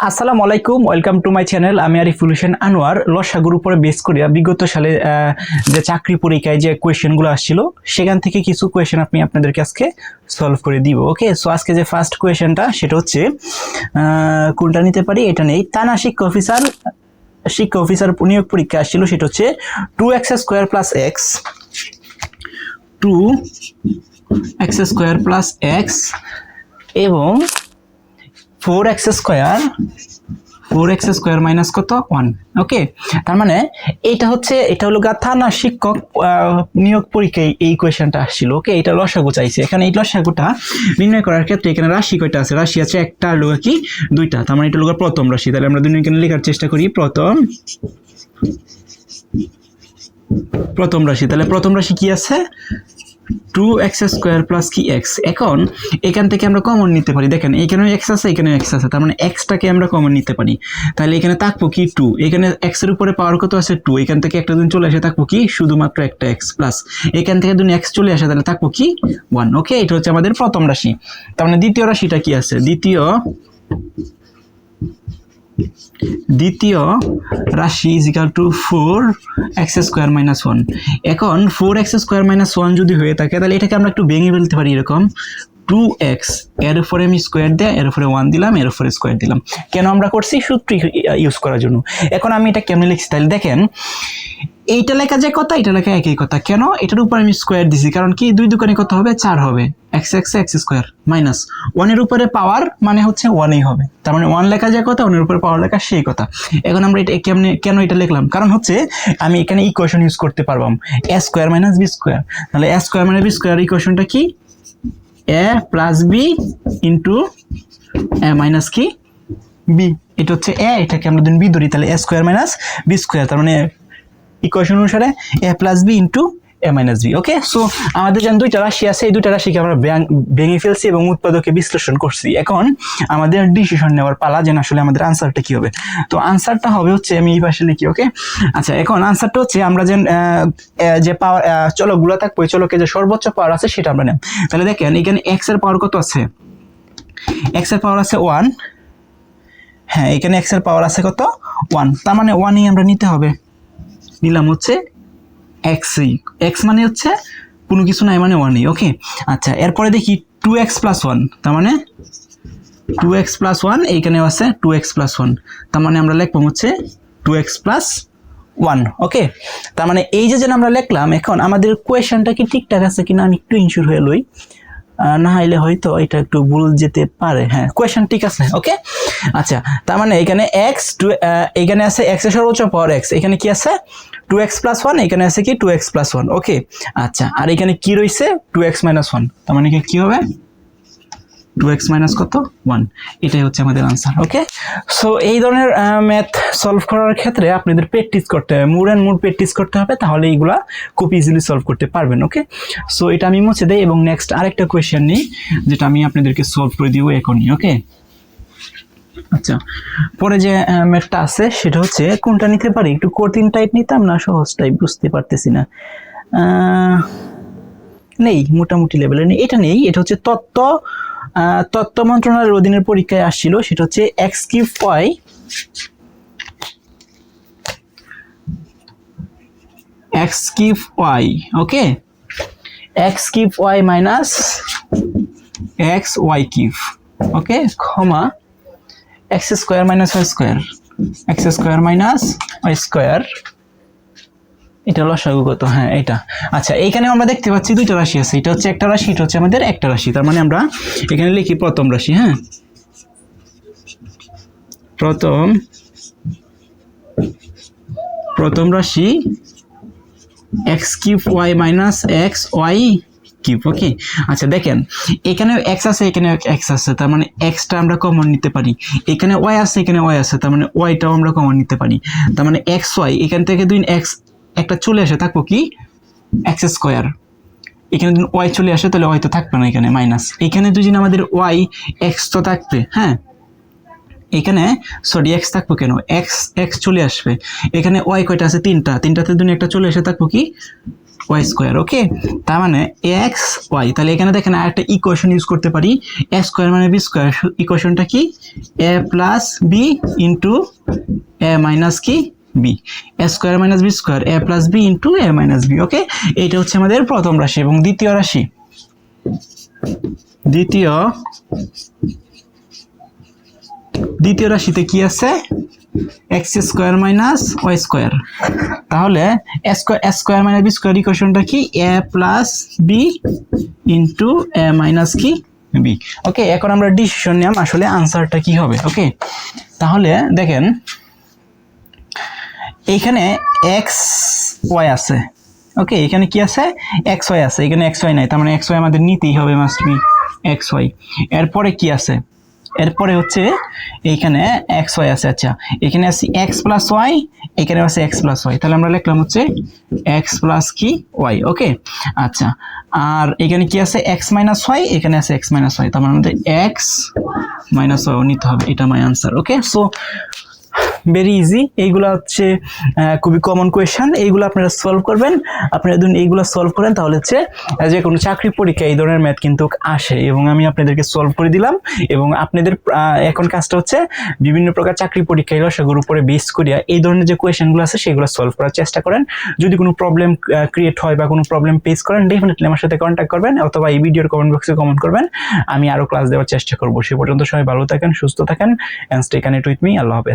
আসসালামু আলাইকুম, welcome to my channel. আমি আরিফুল হোসেন আনোয়ার। লসাগুর উপরে বেস করিয়া বিগত সালে যে চাকরি পরীক্ষায় যে কোয়েশ্চেনগুলো আসছিল সেখান থেকে কিছু কোয়েশ্চেন আমি আপনাদেরকে আজকে সলভ করে দিব। ওকে, সো আজকে যে ফার্স্ট কোয়েশ্চেনটা সেটা হচ্ছে কোনটা নিতে পারি, এটা নেই। থানা শিক্ষা অফিসার নিয়োগ পরীক্ষা আসছিল, সেটা হচ্ছে 2x² plus x, 2x² plus x এবং 4x² মাইনাস কত 1। ওকে, তার মানে এটা হলো থানা শিক্ষক নিয়োগ পরীক্ষায় এই কোয়েশ্চেনটা আসছিল। ওকে, এটা লসাগু চাইছে। এখানে এই লসাগুটা নির্ণয় করার ক্ষেত্রে এখানে রাশি কয়টা আছে? রাশি আছে একটা, আর লোক কি দুইটা। তার মানে এটা লোক প্রথম রাশি। তাহলে আমরা দুই এখানে লেখার চেষ্টা করি প্রথম রাশি। তাহলে প্রথম রাশি কি আছে? 2x² প্লাস কি x। এখন এখান থেকে আমরা কমন নিতে পারি। দেখেন এখানেও x আছে, এখানেও x আছে, তার মানে xটাকে আমরা কমন নিতে পারি। তাহলে এখানে থাকবো কি 2, এখানে x এর উপরে পাওয়ার কত আছে 2, এখান থেকে একটা দিন চলে আসে থাকবো কি শুধুমাত্র একটা x প্লাস এখান থেকে দুই x চলে আসে, তাহলে থাকবো কি 1। ওকে, এটা হচ্ছে আমাদের প্রথম রাশি। তার মানে দ্বিতীয় রাশিটা কি আছে? দ্বিতীয় রাশি is equal to 4x² minus 1। এখন 4x² মাইনাস 1 যদি হয়ে থাকে তাহলে এটাকে আমরা একটু ভেঙে ফেলতে পারি এরকম 2x, এর উপরে আমি স্কোয়ার দেয়া, এর উপরে 1 দিলাম, এর উপরে স্কোয়ার দিলাম। কেন আমরা করছি? সূত্র ইউজ করার জন্য। এখন আমি এটা কেমনে লিখছি? তাহলে দেখেন এইটা লেখা যায় কথা, এটা লেখা একই কথা। কেন? এটার উপর আমি স্কোয়ার দিছি, কারণ কি দুই দুকানে কত হবে? 4 হবে। x মাইনাস 1 এর উপরে পাওয়ার মানে হচ্ছে 1ই হবে। তার মানে 1 লেখা যায় কথা, 1 এর উপরে পাওয়ার লেখা সেই কথা। এখন আমরা এটা কেন এটা লিখলাম? কারণ হচ্ছে আমি এখানে ইকুয়েশন ইউজ করতে পারবাম a² মাইনাস b²। তাহলে a² মাইনাস b² ইকুয়েশনটা কি? a plus b into a minus কি b। এটা হচ্ছে a, এটাকে আমরা দুই b ধরি, তাহলে a² মাইনাস b²। তার মানে ইকুয়েশন অনুসারে a plus b into a minus b। Okay, so আমাদের যেন দুইটা রাশি আছে, এই দুইটা রাশিকে আমরা ভেঙে ফেলছি এবং উৎপাদকে বিশ্লেষণ করছি। এখন আমাদের ডিসিশন নেওয়ার পালা যে আসলে আমাদের আনসারটা কি হবে। তো আনসারটা হবে হচ্ছে, আমি এই পাশে লিখি। ওকে, আচ্ছা, এখন আনসারটা হচ্ছে আমরা যে পাওয়ার চলকগুলো থাকবো, ওই চলকে যে সর্বোচ্চ পাওয়ার আছে সেটা আমরা নেব। তাহলে দেখেন এখানে x এর পাওয়ার কত আছে? x এর পাওয়ার আছে 1। হ্যাঁ, এখানে x এর পাওয়ার আছে কত? 1। তার মানে 1ই আমরা নিতে হবে। নিলাম হচ্ছে x মানে হচ্ছে কোনো কিছু নাই, মানে 1ই। ওকে, আচ্ছা, এরপরে দেখি 2x প্লাস 1। তার মানে 2x প্লাস 1, এইখানেও আছে 2x প্লাস 1। তার মানে আমরা লিখবো হচ্ছে 2x প্লাস 1। ওকে, তার মানে এই যে আমরা লিখলাম, এখন আমাদের কোয়েশ্চনটা কি ঠিকঠাক আছে কিনা আমি একটু ইনশিওর হয়ে লই, না হইলে হয়তো এটা একটু ভুল যেতে পারে। হ্যাঁ, কোয়েশ্চন ঠিক আছে। ওকে, আচ্ছা, তার মানে এখানে এখানে আছে x এর সর্বোচ্চ পাওয়ার x, এখানে কি আছে 2x প্লাস 1, এখানে আছে কি 2x প্লাস 1। ওকে, আচ্ছা, আর এখানে কি রয়েছে 2x মাইনাস 1। তার মানে কি হবে 2x মাইনাস কত 1। এটাই হচ্ছে আমাদের আনসার। ওকে, সো এই ধরনের ম্যাথ সলভ করার ক্ষেত্রে আপনাদের প্র্যাকটিস করতে হবে, মোর অ্যান্ড মোর প্র্যাকটিস করতে হবে, তাহলে এইগুলা খুব ইজিলি সলভ করতে পারবেন। ওকে, সো এটা আমি মুছে দেই এবং নেক্সট আরেকটা কোয়েশ্চেন নিই যেটা আমি আপনাদেরকে সলভ করে দিব এখনই। ওকে, আচ্ছা, পরে যে ম্যাথটা আছে সেটা হচ্ছে কোনটা নিতে পারি? একটু কঠিন টাইপ নিতাম না সহজ টাইপ? বুঝতে পারতেছি না। নেই, মোটামুটি লেভেলের নেই, এটা নেই। এটা হচ্ছে তত্ত্ব মন্ত্রণালয়ের অধীনের পরীক্ষায় আসছিল, সেটা হচ্ছে x³ ওকে, x³ মাইনাস xy³। ওকে, ক্ষমা x² minus y², x² minus y²। এটা লসাগু কত? হ্যাঁ, এটা। আচ্ছা, এইখানে আমরা দেখতে পাচ্ছি দুইটা রাশি আছে, এটা হচ্ছে একটা রাশি, এটা হচ্ছে আমাদের একটা রাশি। তার মানে আমরা এখানে লিখি প্রথম রাশি। হ্যাঁ, প্রথম রাশি x³ মাইনাস xy³। ওকে, আচ্ছা, দেখেন এখানেও x আছে, এখানেও x আছে, তার মানে xটা আমরা কমন নিতে পারি। এখানে y আছে, এখানে y আছে, তার মানে yটাও আমরা কমন নিতে পারি। তার মানে xy এখান থেকে দুই x একটা চলে আসে, থাকবো কি x²। এখানে যদি y চলে আসে তাহলে y তো থাকবে না, এখানে মাইনাস। এখানে যদি আমাদের y x তো থাকবে। হ্যাঁ, এখানে সরি x থাকবো কেন, x চলে আসবে। এখানে y কয়টা আছে? 3টা, 3টাতে দুই একটা চলে আসে, থাকবো কি ওয়াই স্কোয়ার। ওকে, তার মানে এক্স ওয়াই। তাহলে এখানে দেখেন আরেকটা ইকুয়েশন ইউজ করতে পারি, এ স্কোয়ার মানে বি স্কোয়ার। ইকুয়েশনটা কি, A plus B into A minus কি B, A square minus B square, A plus B into A minus B. ওকে, এইটা হচ্ছে আমাদের প্রথম রাশি। এবং দ্বিতীয় রাশিতে কি আছে, X square minus Y square. তাহলে A square minus B square ইকুয়েশনটা কি, A plus B into A minus কি বি। ওকে, এখন আমরা ডিসিশন নিলাম আসলে আনসারটা কি হবে। ওকে, তাহলে দেখেন এইখানে এক্স ওয়াই আছে। ওকে, এখানে কি আছে, এক্স ওয়াই আছে, এখানে এক্স ওয়াই নাই, তার মানে এক্স ওয়াই আমাদের নিতেই হবে, মাস্ট বি এক্স ওয়াই। এরপরে কি আছে, এরপরে হচ্ছে এইখানে এক্স ওয়াই আছে। আচ্ছা, এখানে আছে এক্স প্লাস ওয়াই, এখানে আছে এক্স প্লাস ওয়াই, তাহলে আমরা লিখলাম হচ্ছে এক্স প্লাস কি ওয়াই। ওকে, আচ্ছা, আর এখানে কি আছে, এক্স মাইনাস ওয়াই, এখানে আছে এক্স মাইনাস ওয়াই, তার মানে আমাদের এক্স মাইনাস ওয়াই নিতে হবে, এটা মাই আনসার। ওকে, সো ভেরি ইজি। এইগুলো হচ্ছে খুবই কমন কোয়েশ্চেন, এইগুলো আপনারা সলভ করবেন। আপনারা যদি এইগুলো সলভ করেন তাহলে হচ্ছে যে কোনো চাকরি পরীক্ষা এই ধরনের ম্যাথ কিন্তু আসে, এবং আমি আপনাদেরকে সলভ করে দিলাম। এবং আপনাদের এখন কাজটা হচ্ছে বিভিন্ন প্রকার চাকরি পরীক্ষা এগুলো সেগুলোর উপরে বেস করিয়া এই ধরনের যে কোয়েশ্চেনগুলো আছে সেগুলো সলভ করার চেষ্টা করেন। যদি কোনো প্রবলেম ক্রিয়েট হয় বা কোনো প্রবলেম ফেস করেন, ডেফিনেটলি আমার সাথে কন্ট্যাক্ট করবেন, অথবা এই ভিডিওর কমেন্ট বক্সে কমেন্ট করবেন, আমি আরো ক্লাস দেওয়ার চেষ্টা করবো। সে পর্যন্ত সবাই ভালো থাকেন, সুস্থ থাকেন, and stay connected with me. আল্লাহ হাফেজ।